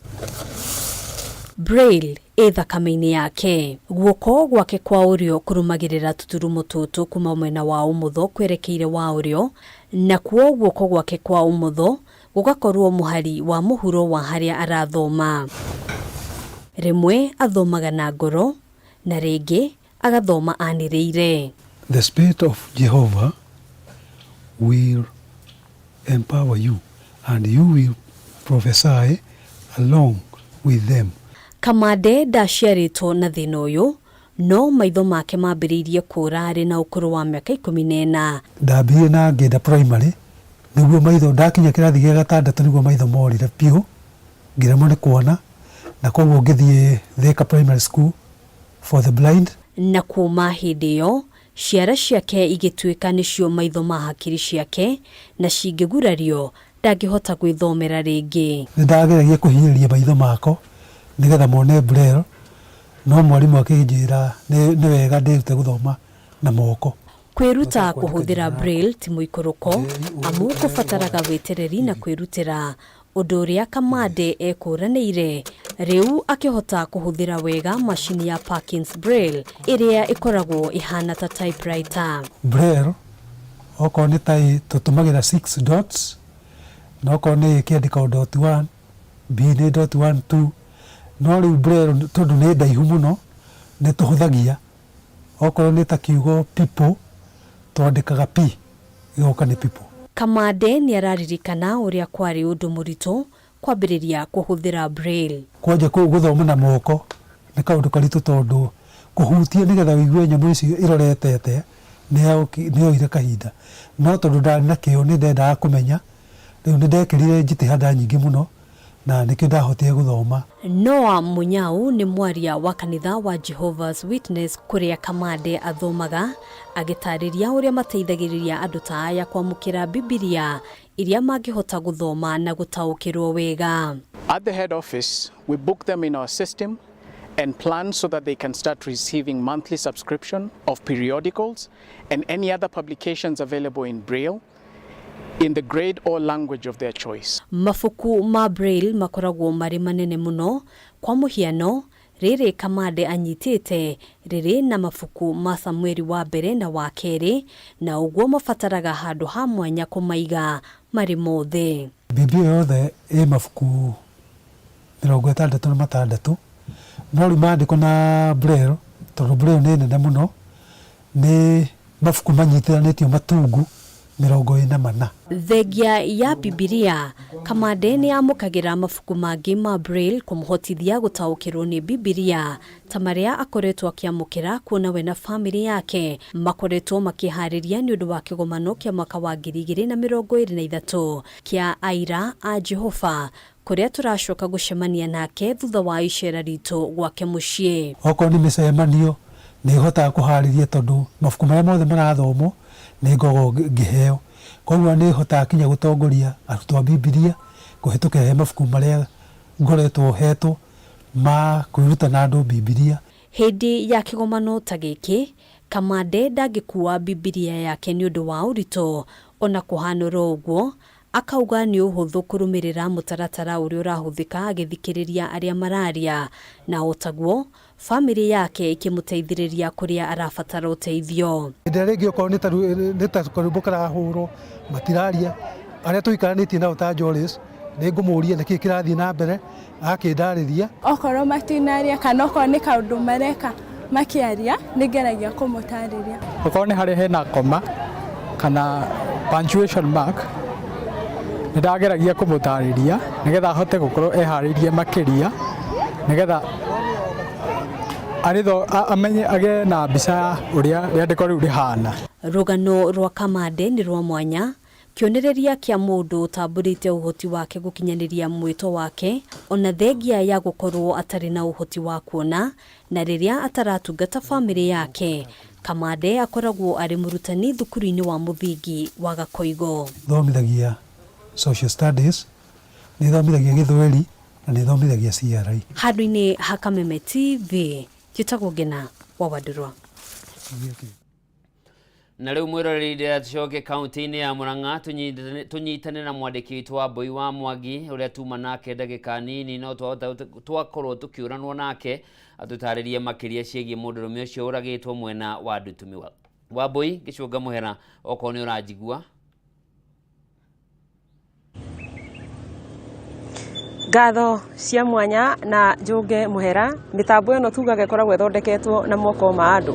Braille thakame-ini yake guoko gwake kwa urio kurumagirira tuturumo tutu kuma mwena wa umutho kwerekeire wa urio na kuo guoko gwake kwa umutho gugakorwo muhari wa muhuro wa haria arathoma. Rimwe athomaga na ngoro na ringi agathoma anĩrĩire.
The Spirit of Jehovah will empower you and you will prophesy along with them.
Kamande ndaciarĩtwo na thĩna ũyũ, no maitho make mambĩrĩirie kũra arĩ na ũkũrũ wa mĩaka 14.
Ndambire na ngenda primary nĩguo maitho ndakinya kĩrathi gĩa 6 nĩguo maitho morire piũ ngĩremwo nĩ kuona na koguo ngĩthiĩ Thika Primary School for the blind.
Na kuuma hĩndĩ ĩyo ciara ciake igĩtuĩka nĩcio maitho ma hakiri ciake na cingĩgurario ndangĩhota gwĩthomera rĩngĩ.
Nĩndageragia kũhinyĩrĩria maitho mako nĩgetha mone braille, no mwarimũ akĩnjĩra nĩ wega ndĩrute gũthoma na moko.
Kwĩruta kũhũthĩra braille ti mũikũrũko amu kũbataraga wĩtereri na kwĩrutĩra, ũndũ ũrĩa Kamande ekũranĩire rĩu akĩhota kũhũthĩra wega macini ya Parkins Braille ĩrĩa ĩkoragwo ihana ta typewriter.
Braille okorwo nĩ ta tũtũmagĩra 6 dots, no okorwo nĩ kĩandĩka dot 1, B nĩ dot 1 2, no rĩu Braille tondũ nĩ ndaihu mũno nĩ tũhũthagia, okorwo nĩ ta kiugo people twandĩkaga P ĩgoka nĩ people.
Kamande nĩ araririkana ũrĩa kwarĩ ũndũ mũritũ kwambĩrĩria kũhũthĩra Braille.
Kwanja gũthoma na moko nĩ kaũndũ karitũ tondũ kũhutia nĩgetha wĩigue nyamũ icio iroretete nĩyoire kahinda, no tondũ ndarĩ na kĩo nĩ ndendaga kũmenya, rĩu nĩ ndekĩrire njitihada nyingĩ mũno na nĩkĩo ndahotire gũthoma.
Noa Munyau nĩ mwaria wa kanitha wa Jehovah's Witness kũrĩa Kamande athomaga, agĩtarĩria ũrĩa mateithagĩrĩria andũ ta aya kwamũkĩra Bibilia iria mangĩhota gũthoma na gũtaũkĩrwo wega.
At the head office, we book them in our system and plan so that they can start receiving monthly subscription of periodicals and any other publications available in Braille in the grade or language of their choice.
Mafuku ma Braille makoragwo marĩ manene mũno, kwa mũhiano rĩrĩ Kamande anyitĩte rĩrĩ na mafuku ma Samueli wa mbere na wa kerĩ, na ũguo mabataraga handũ ha mwanya kũmaiga marĩ mothe.
Biblia yothe ĩ mafuku 66, no rĩu mandĩko na Braille tondũ Braille nĩ nene mũno, nĩ mafuku manyitithanĩtio matungu 44.
Thengia ya Bibilia, Kamande nĩ amũkagĩra mafuku mangĩ ma Braille kũmũhotithia gũtaũkĩrwo nĩ Bibilia, ta marĩa akoretwo akĩamũkĩra kuona we na famĩlĩ yake makoretwo makĩharĩria nĩ ũndũ wa kĩgomano kĩa mwaka wa 2023 kĩa aira a Jehova, kũrĩa tũracoka gũcemania nake thutha wa icera ritũ gwake mũciĩ.
Okorwo nĩ mĩcemanio nĩ hotaga kũharĩria tondũ mafuku marĩa mothe marathomwo nĩ ngoragwo ngĩheo, koguo nĩ hotaga kinya gũtongoria arutwo a Bibilia kũhĩtũkĩra he mafuku marĩa ngoretwo hetwo ma kwĩruta na andũ Bibilia.
Hĩndĩ ya kĩgomano ta gĩkĩ, Kamande ndangĩkuua Bibilia yake nĩ ũndũ wa ũritũ, ona kũhanũra ũguo akauga nĩ ũhũthũ kũrũmĩrĩra mũtaratara ũrĩa ũrahũthĩka agĩthikĩrĩria arĩa mararia, na otaguo famĩlĩ yake ikĩmũteithĩrĩria kũrĩa arabatara ũteithio.
Hĩndĩ rĩngĩ okorwo nĩ ta karũmbo karahũrwo matiraria, arĩa tũikaranĩtie nao ta Jolis nĩ ngũmũria nĩkĩ kĩrathiĩ na mbere, akĩndarĩria.
Okorwo matinaria kana okorwo nĩ kaũndũ mareka makĩaria nĩ ngeragia kũmũtarĩria.
Okorwo nĩ harĩa hena koma kana punctuation mark nĩ ndageragia kũmũtarĩria nĩgetha ahote gũkorwo eharĩirie makĩria, nĩgetha amenye agĩe na mbica ũrĩa rĩandĩko rĩu rĩhana.
Rũgano rwa Kamande nĩ rwa mwanya, kĩonereria kĩa mũndũ ũtambũrĩte ũhoti wake gũkinyanĩria mwĩto wake, ona thengia ya gũkorwo atarĩ na ũhoti wa kuona, na rĩrĩa ataratungata famĩlĩ yake. Kamande akoragwo arĩ mũrutani thukuru-inĩ wa mũthingi wa Gakoigo.
Thomithagia social studies, nĩ thomithagia Gĩthweri na nĩ thomithagia CRE.
Handũ-inĩ ha Kameme TV, njĩtagwo Ngena wa Wandũrwa.
Na rĩu mwĩroreri tucoke kaunti-inĩ ya Murang'a tunyitane na mwandĩki witũ wa Mbui wa Mwangi ũrĩa tuma nake ndagĩka nini, no twakorwo tũkĩũranwo nake atũtarĩrie makĩria ciĩgiĩ mũndũrũme ũcio ũragĩtwo mwena wa Ndutumi wa Mbui. Gĩcũnga mũhera okorwo nĩ ũranjigua.
Ngatho cia mwanya na Njũnge Mũhera, mitambo ĩno tugaga ĩkoragwo ĩthondeketwo na moko ma andũ.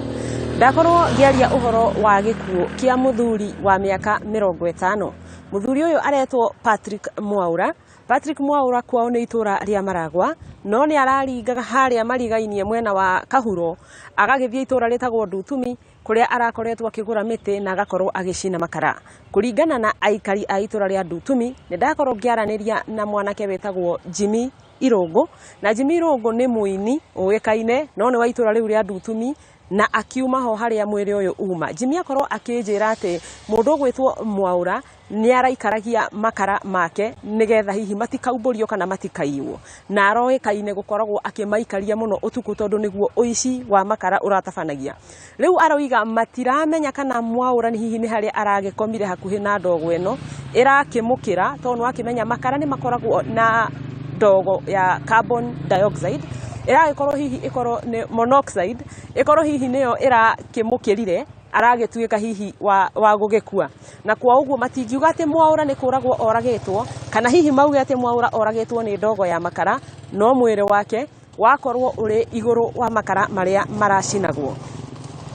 Ndakorwo ngiaria ũhoro wa gĩkuũ kĩa mũthuri wa mĩaka 50. Mũthuri ũyũ aretwo Patrick Mwaura. Patrick Mwaura kwao nĩ itũra rĩa Maragwa, no nĩ araringaga harĩa marigainie mwena wa Kahuro, agagĩthiĩ itũra rĩtagwo Ndutumi, kuria arakoretwo akĩgũra mĩtĩ na agakorwo agĩcina makara. Kũringana na aikari a itũra rĩa Ndutumi, nĩ ndakorwo ngĩaranĩria na mwanake wetagwo Jimmy Irũngũ, na Jimmy Irũngũ nĩ mũini ũĩkaine no nĩ wa itũra rĩu rĩa Ndutumi, na akiuma ho harĩa mwĩrĩ ũyũ uma. Jimmy akorwo akĩnjĩra atĩ mũndũ ũgwĩtwo Mwaura nĩ araikaragia makara make nigetha hihi matikaumbũrio kana matikaiywo, na aroĩkaine gũkoragwo akĩmaikaria mũno ũtukũ tondũ nĩguo ũici wa makara ũratabanagia. Rĩu aroiga matiramenya kana Mwaura ni hihi nĩ harĩa aragĩkomire hakuhĩ na ndogo ĩno ĩrakĩmũkĩra, tondũ nĩ wakĩmenya makara nĩ makoragwo na ndogo ya carbon dioxide, ĩragĩkorwo hihi ĩkorwo nĩ monoxide, ĩkorwo hihi nĩyo ĩrakĩmũkĩrire aragĩtuĩka hihi wa gũgĩkua. Na kwa ũguo matingiuga atĩ Mwaura nĩ kũragwo oragĩtwo, kana hihi mauge atĩ Mwaura oragĩtwo nĩ ndogo ya makara, no mwĩrĩ wake wakorwo ũrĩ igũrũ wa makara marĩa maracinagwo.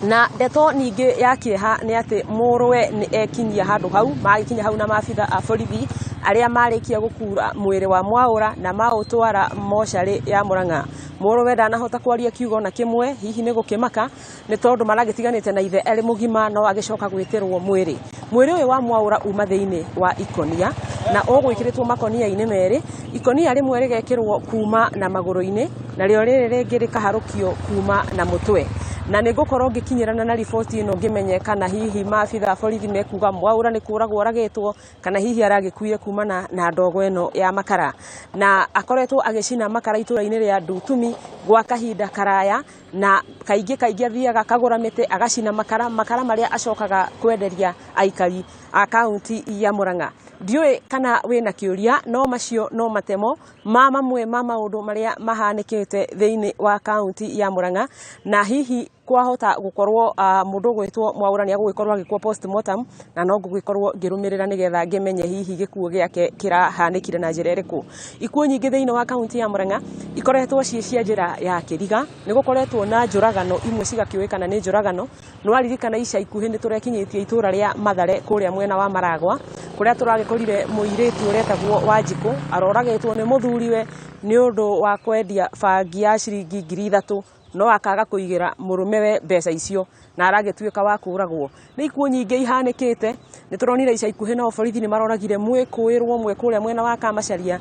Na ndeto ningĩ ya kĩeha nĩ atĩ mũrũwe nĩ ekinyia handũ hau, magĩkinya hau na maabitha a borithi arĩa marĩkia gũkura mwĩrĩ wa Mwaura na maũtwara mocarĩ ya Mũrang'a. Mũrũwe ndanahota kwaria kiugo na kĩmwe, hihi nĩ gũkĩmaka nĩ tondũ maragĩtiganĩte na ithe arĩ mũgima no agĩcoka gwĩtĩrwo mwĩrĩ. Mwĩrĩ ũyũ wa Mwaura uma thĩinĩ wa ikonia na ũgwĩkĩrĩtwo makonia-inĩ merĩ, ikonia rĩmwe rĩgekĩrwo kuma na magũrũ-inĩ, narĩo rĩrĩ rĩngĩ rĩkaharũkio kuma na mũtwe. Na nĩ ngũkorwo ngĩkinyĩrana na riboti ĩno ngĩmenye kana hihi maabitha borithi mekuga Mwaura nĩ kũragwo oragĩtwo kana hihi aragĩkuire kumana na ndogo ĩno ya makara. Na akoretwo agĩcina makara itũra-inĩ rĩa Ndutumi gwa kahinda karaya, na kaingĩ athiaga akagũra mĩtĩ agacina makara marĩa acokaga kwenderia aikari a kaunti ya Mũrang'a. Ndiũĩ kana wĩna kĩũria, no macio no matemo ma mamwe ma maũndũ marĩa mahanĩkĩte thĩinĩ wa kaunti ya Mũrang'a, na hihi kwahota gũkorwo mũndũ ũgwĩtwo Mwaura nĩ agũgĩkorwo agĩkwo postmortem, na no ngũgĩkorwo ngĩrũmĩrĩra nĩgetha ngĩmenye hihi gĩkuũ gĩake kĩrahanĩkire na njĩra ĩrĩkũ. Ikuũ nyingĩ thĩinĩ wa kaunti ya Mũrang'a ikoretwo ciĩ cia njĩra ya kĩriga, nĩ gũkoretwo na njũragano imwe cigakĩũĩkana nĩ njũragano. No aririkana ica ikuhĩ nĩ tũrekinyĩtie itũra rĩa Mathare kũrĩa mwena wa Maragwa, kũrĩa tũragĩkorire mũirĩtu ũretagwo Wanjikũ aroragĩtwo nĩ mũthuriwe nĩ ũndũ wa kwendia bangi ya ciringi 3,000, no akaga kũigĩra mũrũmewe mbeca icio na aragĩtuĩka wa kũragwo. Nĩ ikuũ nyingĩ ihanĩkĩte, nĩ tũronire ica ikuhĩ no borithi nĩ maroragire mwĩkũĩrwo ũmwe kũrĩa mwena wa Kamacharia,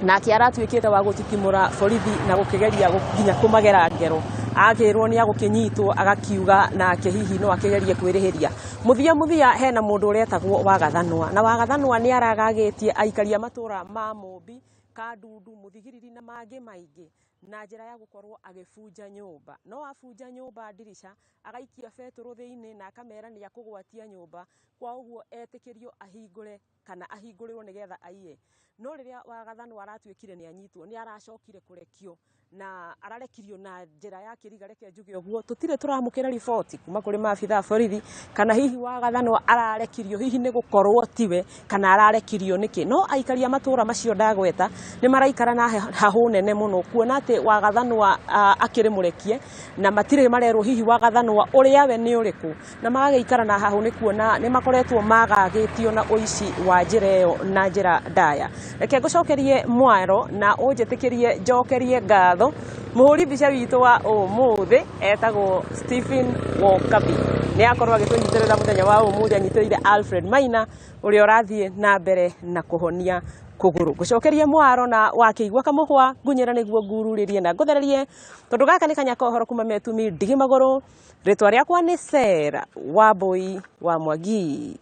nake aratuĩkĩte wa gũtikimũra borithi na gũkĩgeria nginya kũmagera ngero. Agĩrwo nĩ agũkĩnyitwo agakiuga nake hihi no akĩgerie kwĩrĩhĩria. Mũthia hena mũndũ ũretagwo Wagathanwa, na Wagathanwa nĩ aragagĩtie aikari a matũra ma Mũmbi, Kandundu, Mũthigiriri na mangĩ maingĩ na njĩra ya gũkorwo agĩbunja nyũmba. No abunja nyũmba ndirisha agaikia betũrũ thĩinĩ na akamera nĩ akũgwatia nyũmba, kwa ũguo etĩkĩrio ahingũre kana ahingũrĩrwo nĩgetha aiye. No rĩrĩa Wagathanwa aratuĩkire nĩ anyitwo, nĩ aracokire kũrekio na ararekirio na njĩra ya kĩriga, reke njuge ũguo. Tũtirĩ tũramũkĩra riboti kuma kũrĩ maabitha borithi kana hihi Wagathanwa ararekirio hihi nĩ gũkorwo tiwe kana ararekirio nĩkĩ. No aikari a matũra macio ndagweta nĩ maraikara na hahũ nene mũno, kuona atĩ Wagathanwa akĩrĩ mũrekie na matirĩ marerwo hihi Wagathanwa ũrĩa we nĩ ũrĩkũ, na magagĩikara na hahũ nĩ kuona nĩ makoretwo magagĩtio na ũici wa njĩra ĩyo na njĩra ndaya. Reke ngũcokerie Mwaro na ũnjĩtĩkĩrie njokerie ngatho mũhũri mbica witũ wa ũmũthĩ etagwo Stephen Wokabi, nĩ akorwo agĩtũnyitĩrĩra mũthenya wa ũmũthĩ, anyitĩrĩire Alfred Maina ũrĩa ũrathiĩ na mbere na kũhonia kũgũrũ. Ngũcokerie Mwaro na wakĩigua kamũhwa ngunyĩra nĩguo ngururĩrie na ngũthererie, tondũ gaka nĩ kanya kohoro kuma Metumi ndigi magũrũ. Rĩtwa rĩakwa nĩ Sera Wambui wa Mwangi.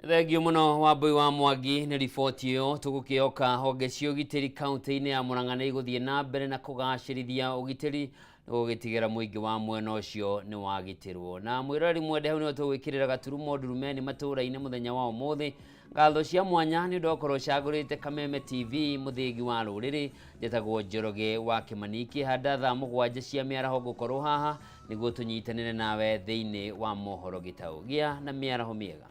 Thengio mũno Wambui wa Mwangi nĩ riboti ĩyo. Tũgũkĩoka honge cia ũgitĩri kaunti-inĩ ya Mũrang'a nĩ igũthiĩ na mbere na kũgacĩrithia ũgitĩri gũgĩtigĩra mũingĩ wa mwena ũcio nĩ wagitĩrwo. Na mwĩroreri mwende hau nĩho tũgwĩkĩrĩra gaturumo Ndurumeni matũra-inĩ mũthenya wa ũmũthĩ. Ngatho cia mwanya nĩ ũndũ okorwo cagũrĩte Kameme TV mũthĩgi wa rũrĩrĩ. Njĩtagwo Njoroge wa Kĩmaniki, handa thaa 7 cia mĩaraho ngũkorwo haha nĩguo tũnyitanĩre nawe thĩinĩ wa mohoro gĩtaũ gĩa na mĩaraho mĩega.